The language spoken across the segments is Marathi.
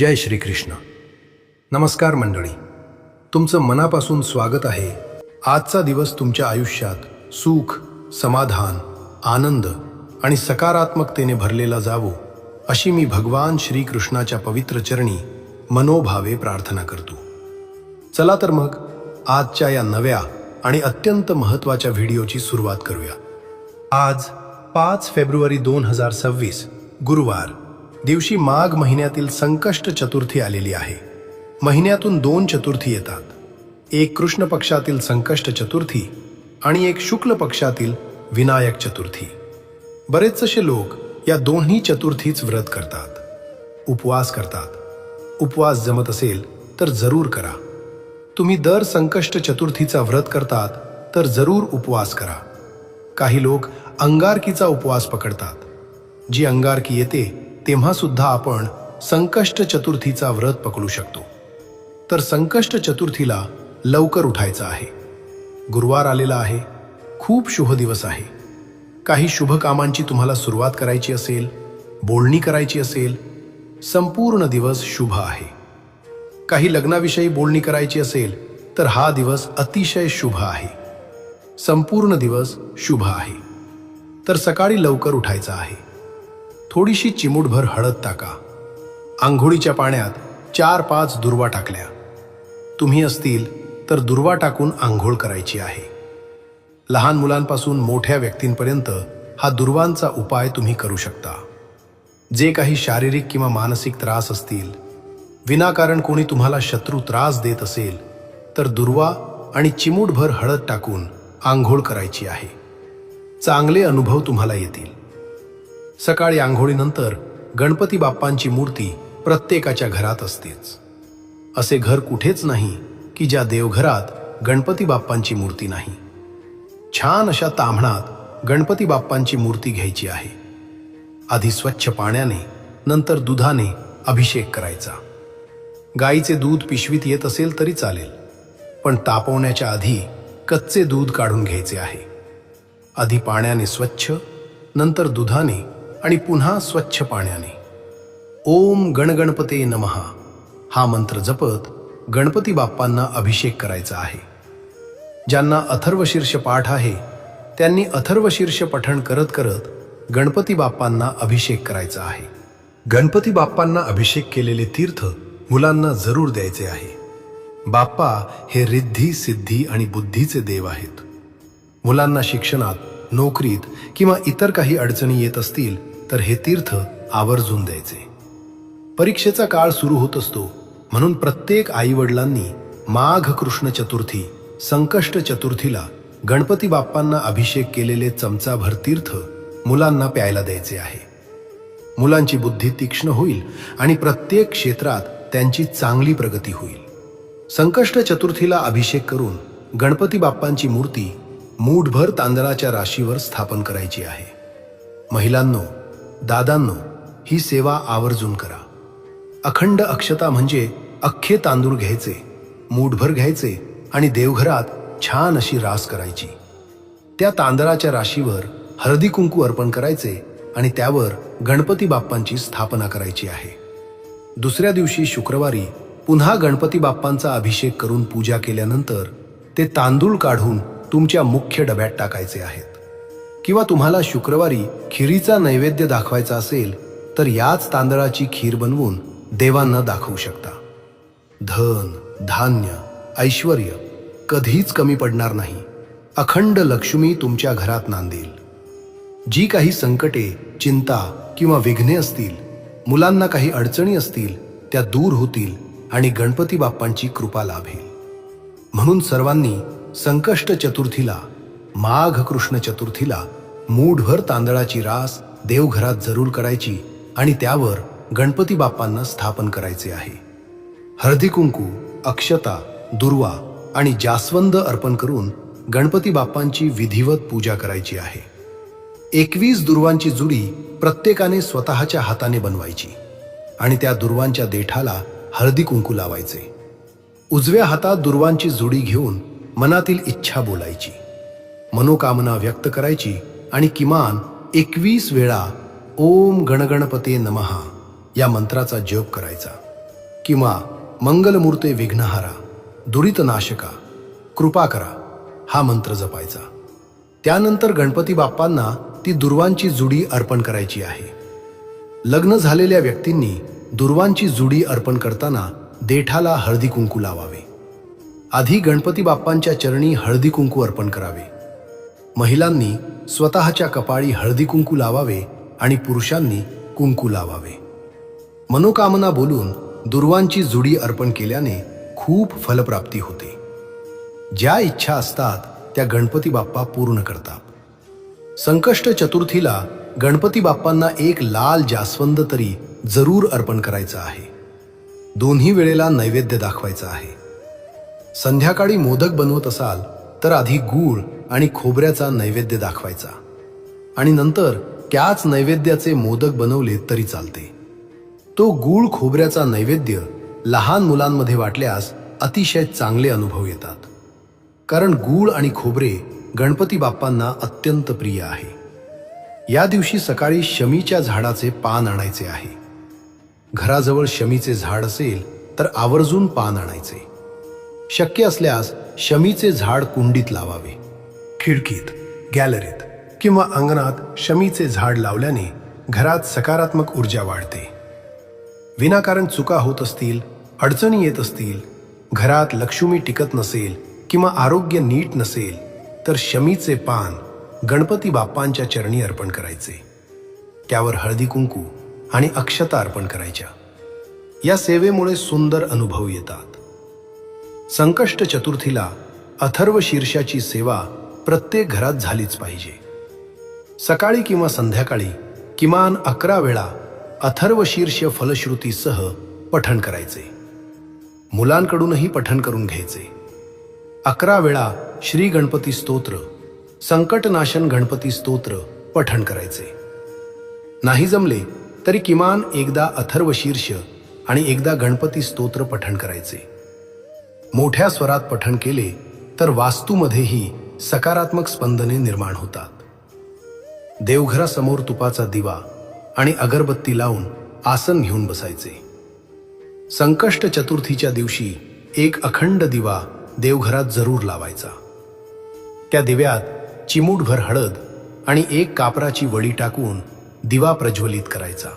जय श्री कृष्ण. नमस्कार मंडळी, तुमचं मनापासून स्वागत आहे. आजचा दिवस तुमच्या आयुष्यात सुख, समाधान, आनंद आणि सकारात्मकतेने भरलेला जावो अशी मी भगवान श्रीकृष्णाच्या पवित्र चरणी मनोभावे प्रार्थना करतो. चला तर मग आजच्या या नव्या आणि अत्यंत महत्त्वाच्या व्हिडिओची सुरुवात करूया. आज 5 फेब्रुवारी 2026 गुरुवार दिवशी माघ महिन्यातील संकष्ट चतुर्थी आलेली आहे. महिन्यातून 2 चतुर्थी येतात, एक कृष्ण पक्षातील संकष्ट चतुर्थी आणि एक शुक्ल पक्षातील विनायक चतुर्थी. बरेचसे लोक या दोन्ही चतुर्थीच व्रत करतात, उपवास करतात. उपवास जमत असेल तर जरूर करा. तुम्ही दर संकष्ट चतुर्थीचा व्रत करतात तर जरूर उपवास करा. काही लोक अंगारकीचा उपवास पकडतात. जी अंगारकी येते तेव्हा सुद्धा आपण संकष्ट चतुर्थीचा व्रत पकडू शकतो. तर संकष्ट चतुर्थीला लवकर उठायचं आहे. गुरुवार आलेला आहे, खूप शुभ दिवस आहे. काही शुभ कामांची तुम्हाला सुरुवात करायची असेल, बोलणी करायची असेल, संपूर्ण दिवस शुभ आहे. काही लग्नाविषयी बोलणी करायची असेल तर हा दिवस अतिशय शुभ आहे. संपूर्ण दिवस शुभ आहे. तर सकाळी लवकर उठायचं आहे. थोडीशी चिमूटभर हळद टाका. आंघोळीच्या पाण्यात 4-5 दुर्वा टाकल्या. तुम्ही असतील तर दुर्वा टाकून आंघोळ करायची आहे. लहान मुलांपासून मोठ्या व्यक्तींपर्यंत हा दुर्वांचा उपाय तुम्ही करू शकता. जे काही शारीरिक किंवा मानसिक त्रास असतील, विनाकारण कोणी तुम्हाला शत्रू त्रास देत असेल तर दुर्वा आणि चिमूटभर हळद टाकून आंघोळ करायची आहे. चांगले अनुभव तुम्हाला येतील. सकाळी आंघोळीनंतर गणपती बाप्पांची मूर्ती प्रत्येकाच्या घरात असतेच. असे घर कुठेच नाही की ज्या देवघरात गणपती बाप्पांची मूर्ती नाही. छान अशा ताम्हणात गणपती बाप्पांची मूर्ती घ्यायची आहे. आधी स्वच्छ पाण्याने, नंतर दुधाने अभिषेक करायचा. गाईचे दूध पिशवीत येत असेल तरी चालेल, पण तापवण्याच्या आधी कच्चे दूध काढून घ्यायचे आहे. आधी पाण्याने स्वच्छ, नंतर दुधाने आणि पुन्हा स्वच्छ पाण्याने. ओम गणगणपते नमः हा मंत्र जपत गणपती बाप्पांना अभिषेक करायचा आहे. ज्यांना अथर्वशीर्ष पाठ आहे त्यांनी अथर्वशीर्ष पठण करत करत गणपती बाप्पांना अभिषेक करायचा आहे. गणपती बाप्पांना अभिषेक केलेले तीर्थ मुलांना जरूर द्यायचे आहे. बाप्पा हे रिद्धी, सिद्धी आणि बुद्धीचे देव आहेत. मुलांना शिक्षणात, नोकरीत किंवा इतर काही अडचणी येत असतील तर हे तीर्थ आवर्जून द्यायचे. परीक्षेचा काळ सुरू होत असतो, म्हणून प्रत्येक आईवडिलांनी माघ कृष्ण चतुर्थी, संकष्ट चतुर्थीला गणपती बाप्पांना अभिषेक केलेले चमचाभर तीर्थ मुलांना प्यायला द्यायचे आहे. मुलांची बुद्धी तीक्ष्ण होईल आणि प्रत्येक क्षेत्रात त्यांची चांगली प्रगती होईल. संकष्ट चतुर्थीला अभिषेक करून गणपती बाप्पांची मूर्ती मूठभर तांदळाच्या राशीवर स्थापन करायची आहे. महिलांनो, दादांनो, ही सेवा आवर्जून करा. अखंड अक्षता म्हणजे अख्खे तांदूळ घ्यायचे, मूठभर घ्यायचे आणि देवघरात छान अशी रास करायची. त्या तांदळाच्या राशीवर हळदी कुंकू अर्पण करायचे आणि त्यावर गणपती बाप्पांची स्थापना करायची आहे. दुसऱ्या दिवशी शुक्रवारी पुन्हा गणपती बाप्पांचा अभिषेक करून पूजा केल्यानंतर ते तांदूळ काढून तुमच्या मुख्य डब्यात टाकायचे आहेत. किंवा तुम्हाला शुक्रवारी खिरीचा नैवेद्य दाखवायचा असेल तर याच तांदळाची खीर बनवून देवांना दाखवू शकता. धन, धान्य, ऐश्वर्य कधीच कमी पडणार नाही. अखंड लक्ष्मी तुमच्या घरात नांदेल. जी काही संकटे, चिंता किंवा विघ्ने असतील, मुलांना काही अडचणी असतील, त्या दूर होतील आणि गणपती बाप्पांची कृपा लाभेल. म्हणून सर्वांनी संकष्ट चतुर्थीला, माघ कृष्ण चतुर्थीला मूठभर तांदळाची रास देवघरात जरूर करायची आणि त्यावर गणपती बाप्पांना स्थापन करायचे आहे. हळदी कुंकू, अक्षता, दुर्वा आणि जास्वंद अर्पण करून गणपती बाप्पांची विधिवत पूजा करायची आहे. 21 दुर्वांची जुडी प्रत्येकाने स्वतःच्या हाताने बनवायची आणि त्या दुर्वांच्या देठाला हळदी कुंकू लावायचे. उजव्या हातात दुर्वांची जुडी घेऊन मनातील इच्छा बोलायची, मनोकामना व्यक्त करायची आणि किमान 21 वेळा ओम गणगणपते नमः या मंत्राचा जप करायचा. किंवा मंगलमूर्ते विघ्नहारा, दुरितनाशका, कृपा करा हा मंत्र जपायचा. त्यानंतर गणपती बाप्पांना ती दुर्वांची जुडी अर्पण करायची आहे. लग्न झालेल्या व्यक्तींनी दुर्वांची जुडी अर्पण करताना देठाला हळदी कुंकू लावावे. आधी गणपती बाप्पांच्या चरणी हळदी कुंकू अर्पण करावे. महिलांनी स्वतःच्या कपाळी हळदी कुंकू लावावे आणि पुरुषांनी कुंकू लावावे. मनोकामना बोलून दुर्वांची जुडी अर्पण केल्याने खूप फलप्राप्ती होते. ज्या इच्छा असतात त्या गणपती बाप्पा पूर्ण करतात. संकष्ट चतुर्थीला गणपती बाप्पांना एक लाल जास्वंद तरी जरूर अर्पण करायचा आहे. दोन्ही वेळेला नैवेद्य दाखवायचा आहे. संध्याकाळी मोदक बनवत असाल तर आधी गूळ आणि खोबऱ्याचा नैवेद्य दाखवायचा आणि नंतर त्याच नैवेद्याचे मोदक बनवले तरी चालते. तो गूळ खोबऱ्याचा नैवेद्य लहान मुलांमध्ये वाटल्यास अतिशय चांगले अनुभव येतात, कारण गूळ आणि खोबरे गणपती बाप्पांना अत्यंत प्रिय आहे. या दिवशी सकाळी शमीच्या झाडाचे पान आणायचे आहे. घराजवळ शमीचे झाड असेल तर आवर्जून पान आणायचे. शक्य असल्यास शमीचे झाड कुंडीत लावावे. खिडकीत, गॅलरीत किंवा अंगणात शमीचे झाड लावल्याने घरात सकारात्मक ऊर्जा वाढते. विनाकारण चुका होत असतील, अडचणी येत असतील, घरात लक्ष्मी टिकत नसेल किंवा आरोग्य नीट नसेल तर शमीचे पान गणपती बाप्पांच्या चरणी अर्पण करायचे. त्यावर हळदी कुंकू आणि अक्षता अर्पण करायच्या. या सेवेमुळे सुंदर अनुभव येतात. संकष्ट चतुर्थीला अथर्व शीर्षाची सेवा प्रत्येक घरात झालीच पाहिजे. सकाळी किंवा संध्याकाळी किमान 11 वेळा अथर्व शीर्ष फलश्रुतीसह पठण करायचे. मुलांकडूनही पठण करून घ्यायचे. 11 वेळा श्री गणपती स्तोत्र, संकटनाशन गणपती स्तोत्र पठण करायचे. नाही जमले तरी किमान एकदा अथर्व शीर्ष आणि एकदा गणपती स्तोत्र पठण करायचे. मोठ्या स्वरात पठण केले तर वास्तूमध्येही सकारात्मक स्पंदने निर्माण होतात. देवघरासमोर तुपाचा दिवा आणि अगरबत्ती लावून आसन घेऊन बसायचे. संकष्ट चतुर्थीच्या दिवशी एक अखंड दिवा देवघरात जरूर लावायचा. त्या दिव्यात चिमूटभर हळद आणि एक कापराची वडी टाकून दिवा प्रज्वलित करायचा.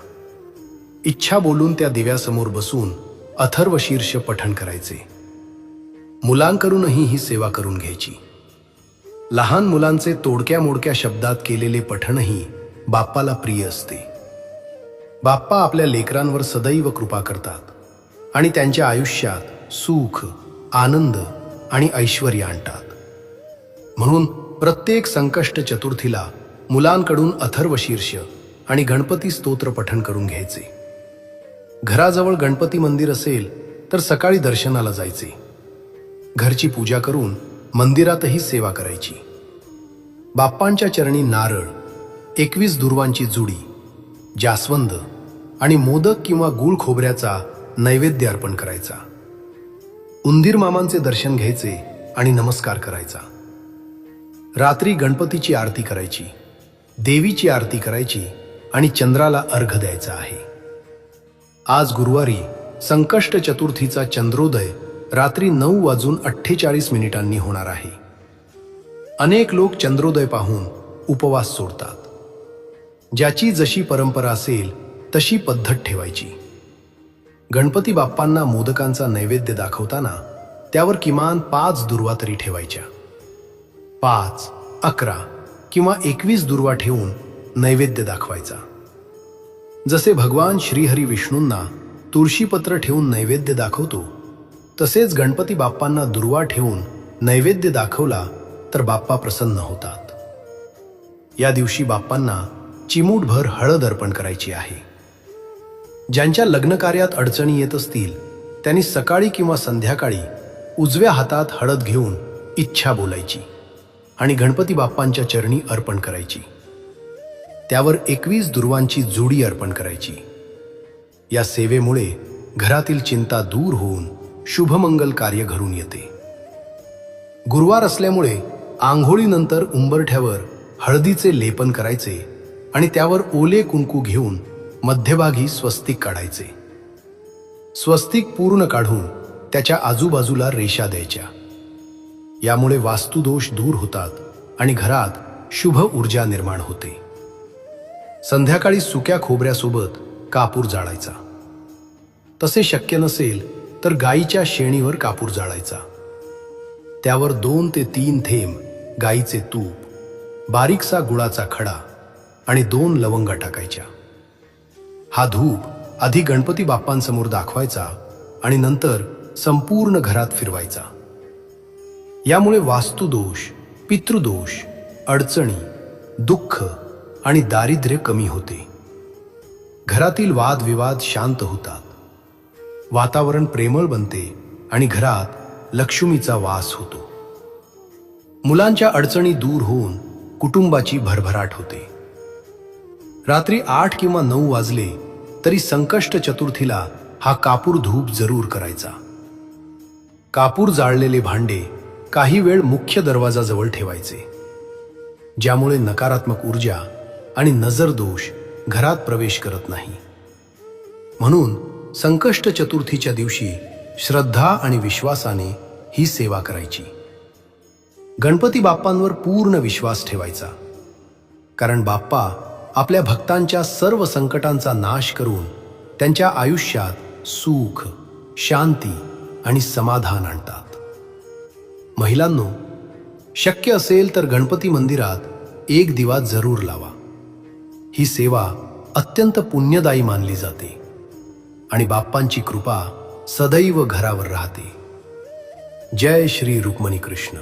इच्छा बोलून त्या दिव्यासमोर बसून अथर्व शीर्ष पठण करायचे. मुलांकडूनही ही सेवा करून घ्यायची. लहान मुलांचे तोडक्या मोडक्या शब्दात केलेले पठणही बाप्पाला प्रिय असते. बाप्पा आपल्या लेकरांवर सदैव कृपा करतात आणि त्यांच्या आयुष्यात सुख, आनंद आणि ऐश्वर्य आणतात. म्हणून प्रत्येक संकष्ट चतुर्थीला मुलांकडून अथर्व शीर्ष आणि गणपती स्तोत्र पठण करून घ्यायचे. घराजवळ गणपती मंदिर असेल तर सकाळी दर्शनाला जायचे. घरची पूजा करून मंदिरातही सेवा करायची. बाप्पांच्या चरणी नारळ, 21 दुर्वांची जुडी, जास्वंद आणि मोदक किंवा गूळ खोबऱ्याचा नैवेद्य अर्पण करायचा. उंदीर मामांचे दर्शन घ्यायचे आणि नमस्कार करायचा. रात्री गणपतीची आरती करायची, देवीची आरती करायची आणि चंद्राला अर्घ द्यायचा आहे. आज गुरुवारी संकष्ट चतुर्थीचा चंद्रोदय रात्री 9:48 होणार आहे. अनेक लोक चंद्रोदय पाहून उपवास सोडतात. ज्याची जशी परंपरा असेल तशी पद्धत ठेवायची. गणपती बाप्पांना मोदकांचा नैवेद्य दाखवताना त्यावर किमान 5 दुर्वा तरी ठेवायच्या. 5, 11 किंवा 21 दुर्वा ठेवून नैवेद्य दाखवायचा. जसे भगवान श्रीहरी विष्णूंना तुळशीपत्र ठेवून नैवेद्य दाखवतो तसेच गणपती बाप्पांना दुर्वा ठेवून नैवेद्य दाखवला तर बाप्पा प्रसन्न होतात. या दिवशी बाप्पांना चिमूटभर हळद अर्पण करायची आहे. ज्यांच्या लग्न कार्यात अडचणी येत असतील त्यांनी सकाळी किंवा संध्याकाळी उजव्या हातात हळद घेऊन इच्छा बोलायची आणि गणपती बाप्पांच्या चरणी अर्पण करायची. त्यावर 21 दुर्वांची जोडी अर्पण करायची. या सेवेमुळे घरातील चिंता दूर होऊन शुभमंगल कार्य घडून येते. गुरुवार असल्यामुळे आंघोळीनंतर उंबरठ्यावर हळदीचे लेपन करायचे आणि त्यावर ओले कुंकू घेऊन मध्यभागी स्वस्तिक काढायचे. स्वस्तिक पूर्ण काढून त्याच्या आजूबाजूला रेषा द्यायच्या. यामुळे वास्तुदोष दूर होतात आणि घरात शुभ ऊर्जा निर्माण होते. संध्याकाळी सुक्या खोबऱ्यासोबत कापूर जाळायचा. तसे शक्य नसेल तर गायीच्या शेणीवर कापूर जाळायचा. त्यावर 2 ते 3 थेंब गायीचे तूप, बारीकसा गुळाचा खडा आणि 2 लवंगा टाकायच्या. हा धूप आधी गणपती बाप्पांसमोर दाखवायचा आणि नंतर संपूर्ण घरात फिरवायचा. यामुळे वास्तुदोष, पितृदोष, अडचणी, दुःख आणि दारिद्र्य कमी होते. घरातील वादविवाद शांत होतात. वातावरण प्रेमळ बनते आणि घरात लक्ष्मीचा वास होतो. मुलांच्या अडचणी दूर होऊन कुटुंबाची भरभराट होते. रात्री 8 किंवा 9 वाजले तरी संकष्ट चतुर्थीला हा कापूर धूप जरूर करायचा. कापूर जाळलेले भांडे काही वेळ मुख्य दरवाजाजवळ ठेवायचे, ज्यामुळे नकारात्मक ऊर्जा आणि नजर दोष घरात प्रवेश करत नाही. म्हणून संकष्ट चतुर्थीच्या दिवशी श्रद्धा आणि विश्वासाने ही सेवा करायची. गणपती बाप्पांवर पूर्ण विश्वास ठेवायचा, कारण बाप्पा आपल्या भक्तांच्या सर्व संकटांचा नाश करून त्यांच्या आयुष्यात सुख, शांती आणि समाधान आणतात. महिलांनो, शक्य असेल तर गणपती मंदिरात एक दिवा जरूर लावा. ही सेवा अत्यंत पुण्यदायी मानली जाते आणि बाप्पांची कृपा सदैव घरावर राहते. जय श्री रुक्मिणी कृष्ण.